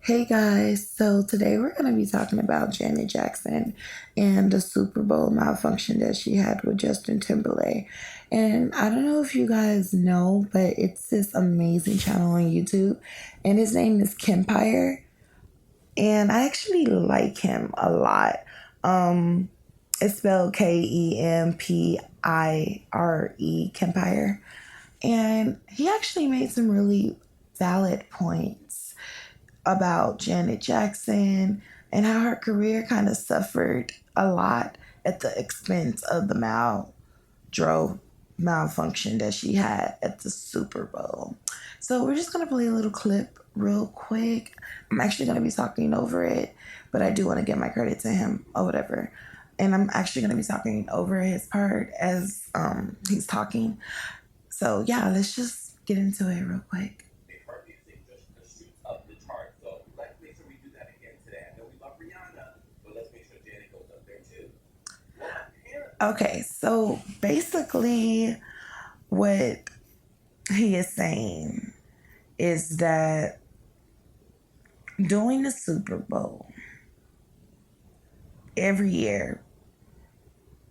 Hey guys, so today we're going to be talking about Janet Jackson and the Super Bowl malfunction that she had with Justin Timberlake. And I don't know if you guys know, but it's this amazing channel on YouTube, and his name is Kempire. And I actually like him a lot. Um, it's spelled Kempire, Kempire. And he actually made some really valid points about Janet Jackson and how her career kind of suffered a lot at the expense of the drove malfunction that she had at the Super Bowl. So we're just gonna play a little clip real quick. I'm actually gonna be talking over it, but I do want to give my credit to him or whatever. And I'm actually gonna be talking over his part as he's talking. So yeah, let's just get into it real quick. Okay, so basically, what he is saying is that during the Super Bowl, every year,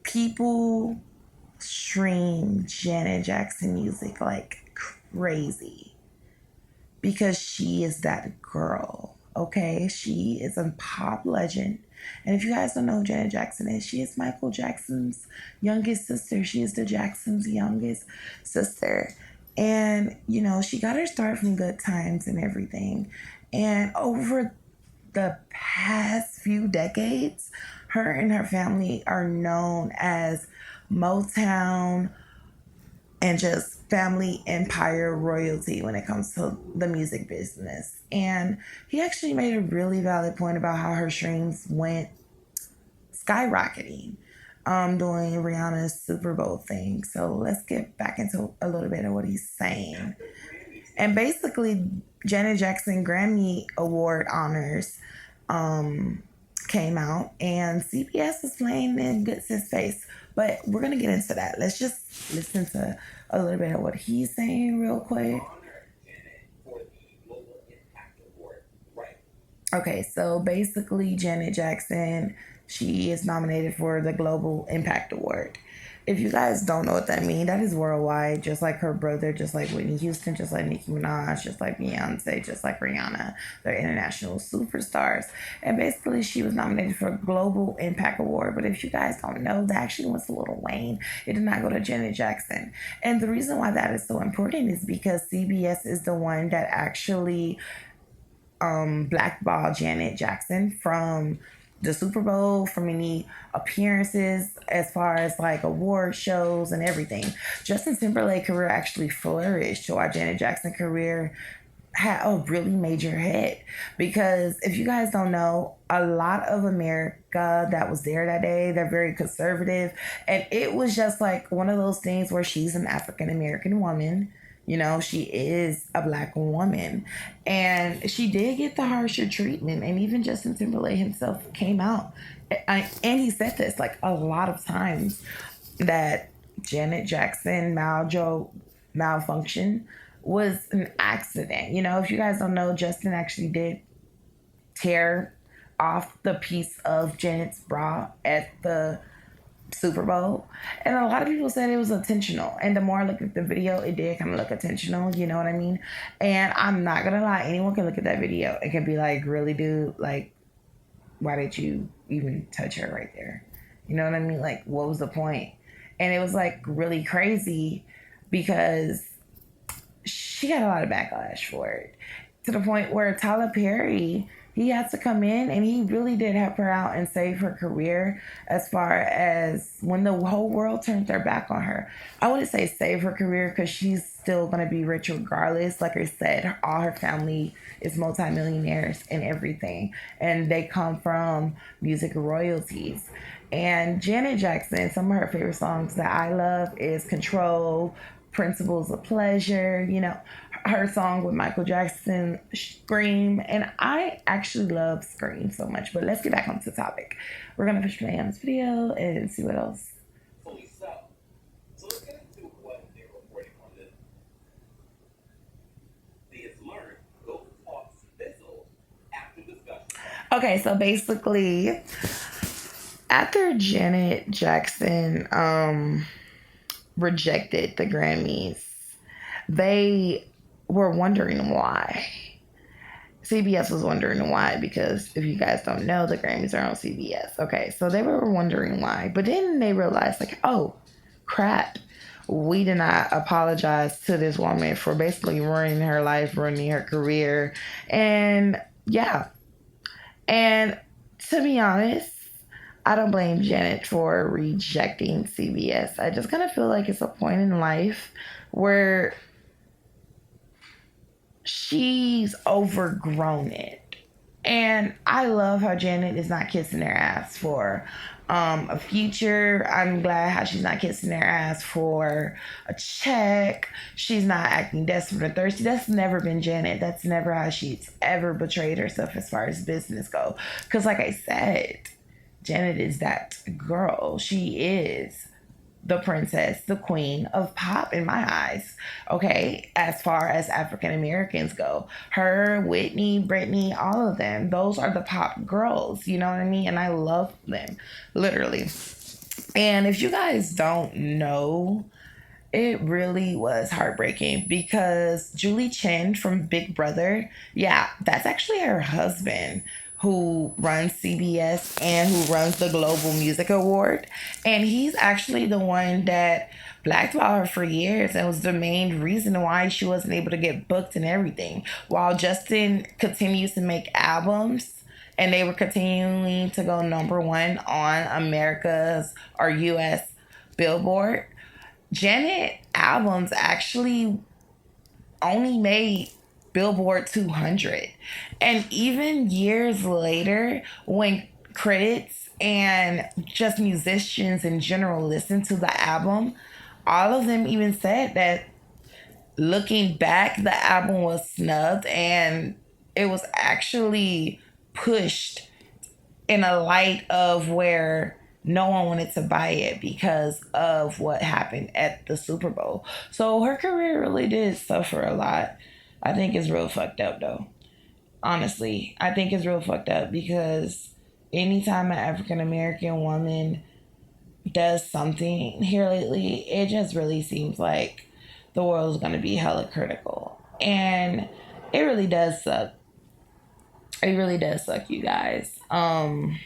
people stream Janet Jackson music like crazy because she is that girl, okay? She is a pop legend. And if you guys don't know who Janet Jackson is, she is Michael Jackson's youngest sister. She is the Jackson's youngest sister. And, she got her start from Good Times and everything. And over the past few decades, her and her family are known as Motown and just family empire royalty when it comes to the music business. And he actually made a really valid point about how her streams went skyrocketing during Rihanna's Super Bowl thing. So let's get back into a little bit of what he's saying. And basically, Janet Jackson Grammy Award honors came out, and CBS is playing in Good Sis Face. But we're going to get into that. Let's just listen to a little bit of what he's saying real quick. Okay, so basically, Janet Jackson, she is nominated for the Global Impact Award. If you guys don't know what that means, that is worldwide, just like her brother, just like Whitney Houston, just like Nicki Minaj, just like Beyonce, just like Rihanna. They're international superstars. And basically, she was nominated for a Global Impact Award. But if you guys don't know, that actually went to Lil Wayne. It did not go to Janet Jackson. And the reason why that is so important is because CBS is the one that actually blackball Janet Jackson from the Super Bowl, from any appearances as far as like award shows and everything. Justin Timberlake career actually flourished while Janet Jackson career had a really major hit, because if you guys don't know, a lot of America that was there that day, they're very conservative, and it was just like one of those things where she's an African American woman. She is a black woman, and she did get the harsher treatment. And even Justin Timberlake himself came out, and he said this like a lot of times, that Janet Jackson malfunction was an accident. If you guys don't know, Justin actually did tear off the piece of Janet's bra at the Super Bowl. And a lot of people said it was intentional. And the more I look at the video, it did kind of look intentional. You know what I mean? And I'm not going to lie. Anyone can look at that video. It can be like, really, dude? Like, why did you even touch her right there? You know what I mean? Like, what was the point? And it was like really crazy because she got a lot of backlash for it, to the point where Tyler Perry, he had to come in and he really did help her out and save her career, as far as when the whole world turned their back on her. I wouldn't say save her career, because she's still going to be rich regardless. Like I said, all her family is multimillionaires and everything, and they come from music royalties. And Janet Jackson, some of her favorite songs that I love is Control, Principles of Pleasure, her song with Michael Jackson, Scream. And I actually love Scream so much. But let's get back onto the topic. We're going to push play on this video and see what else. Okay, so basically, after Janet Jackson rejected the Grammys, they were wondering why. CBS was wondering why, because if you guys don't know, the Grammys are on CBS. Okay, so they were wondering why. But then they realized, like, oh, crap. We did not apologize to this woman for basically ruining her life, ruining her career. And yeah. And to be honest, I don't blame Janet for rejecting CBS. I just kind of feel like it's a point in life where she's overgrown it. And I love how Janet is not kissing her ass for a future. I'm glad how she's not kissing her ass for a check. She's not acting desperate or thirsty. That's never been Janet. That's never how she's ever betrayed herself as far as business go. Because like I said, Janet is that girl. She is the princess, the queen of pop in my eyes. Okay, as far as African Americans go, her, Whitney, Britney, all of them, those are the pop girls. You know what I mean? And I love them, literally. And if you guys don't know, it really was heartbreaking because Julie Chen from Big Brother, yeah, that's actually her husband who runs CBS and who runs the Global Music Award. And he's actually the one that blackballed her for years and was the main reason why she wasn't able to get booked and everything. While Justin continues to make albums and they were continuing to go number one on America's or US Billboard, Janet albums actually only made Billboard 200. And even years later, when critics and just musicians in general listened to the album, all of them even said that looking back, the album was snubbed and it was actually pushed in a light of where no one wanted to buy it because of what happened at the Super Bowl. So her career really did suffer a lot. I think it's real fucked up though. Honestly, I think it's real fucked up because anytime an African American woman does something here lately, it just really seems like the world's gonna be hella critical. And it really does suck. It really does suck, you guys. I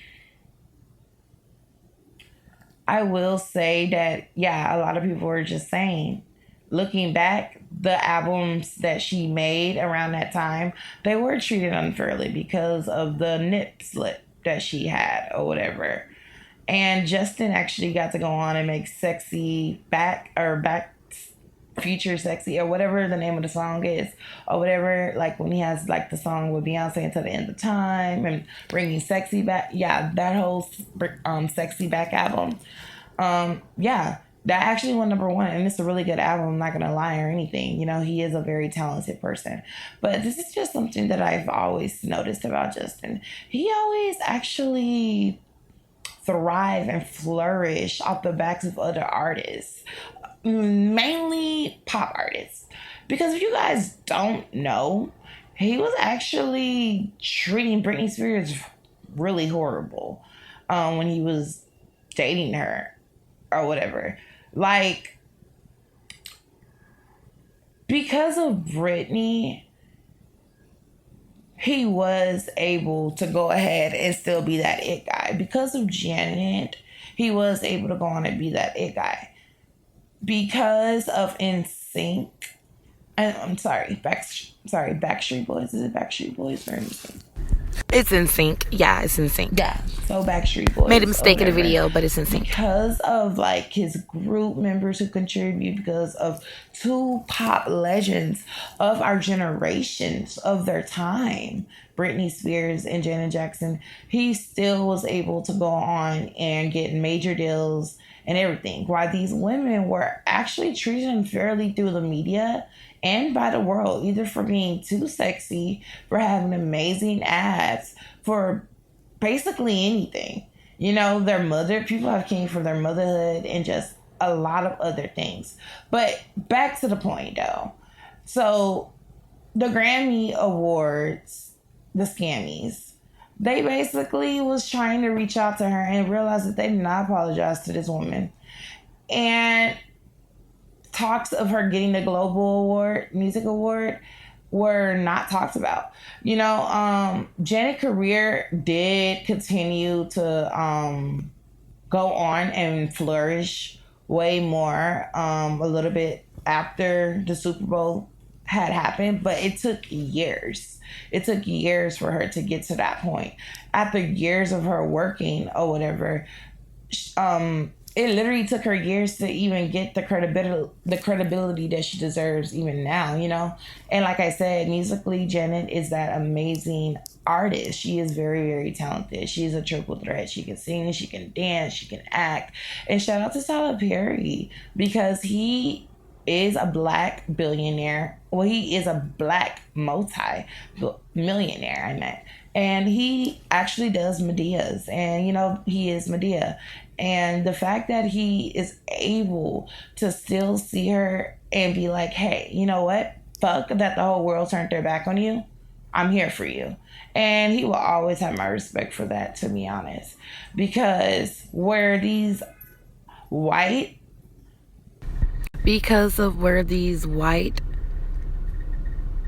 will say that, yeah, a lot of people were just saying, looking back, the albums that she made around that time, they were treated unfairly because of the nip slip that she had or whatever. And Justin actually got to go on and make Sexy Back Future Sexy or whatever the name of the song is or whatever, like when he has like the song with Beyonce Until the End of Time and Bringing Sexy Back. Yeah, that whole Sexy Back album. Yeah, that actually went number one, and it's a really good album, I'm not gonna lie or anything. You know, he is a very talented person. But this is just something that I've always noticed about Justin. He always actually thrive and flourish off the backs of other artists, mainly pop artists. Because if you guys don't know, he was actually treating Britney Spears really horrible when he was dating her or whatever. Like, because of Britney, he was able to go ahead and still be that it guy. Because of Janet, he was able to go on and be that it guy. Because of NSYNC, Backstreet Boys. Is it Backstreet Boys or NSYNC? It's NSYNC. Yeah, it's NSYNC. Yeah, so Backstreet Boys. Made a mistake in the video, but it's NSYNC. Because of like his group members who contribute, because of two pop legends of our generations, of their time, Britney Spears and Janet Jackson, he still was able to go on and get major deals and everything. While these women were actually treated unfairly through the media and by the world, either for being too sexy, for having amazing abs, for basically anything. You know, people have came for their motherhood and just a lot of other things. But back to the point though. So the Grammy Awards, the Scammys, They basically was trying to reach out to her and realized that they did not apologize to this woman. And talks of her getting the Global Award, Music Award, were not talked about. You know, Janet's career did continue to go on and flourish way more a little bit after the Super Bowl had happened, but it took years. It took years for her to get to that point. After years of her working or whatever, it literally took her years to even get the credibility that she deserves even now, you know? And like I said, musically, Janet is that amazing artist. She is very, very talented. She's a triple threat. She can sing, she can dance, she can act. And shout out to Tyler Perry, because he is a black billionaire. Well, he is a black multi-millionaire, I meant. And he actually does Medea's. And, you know, he is Medea. And the fact that he is able to still see her and be like, hey, you know what? Fuck that the whole world turned their back on you. I'm here for you. And he will always have my respect for that, to be honest. Because where these white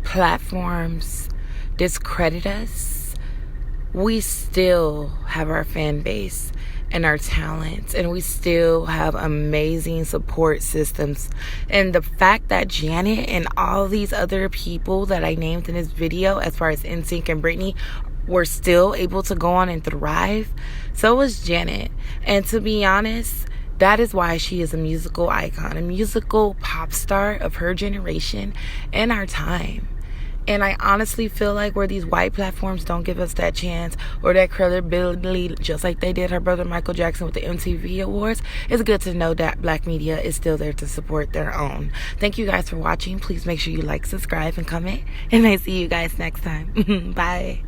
platforms discredit us, we still have our fan base and our talents, and we still have amazing support systems. And the fact that Janet and all these other people that I named in this video, as far as NSYNC and Britney, were still able to go on and thrive, so was Janet. And to be honest, that is why she is a musical icon, a musical pop star of her generation and our time. And I honestly feel like where these white platforms don't give us that chance or that credibility, just like they did her brother Michael Jackson with the MTV Awards, it's good to know that black media is still there to support their own. Thank you guys for watching. Please make sure you like, subscribe, and comment. And I see you guys next time. Bye.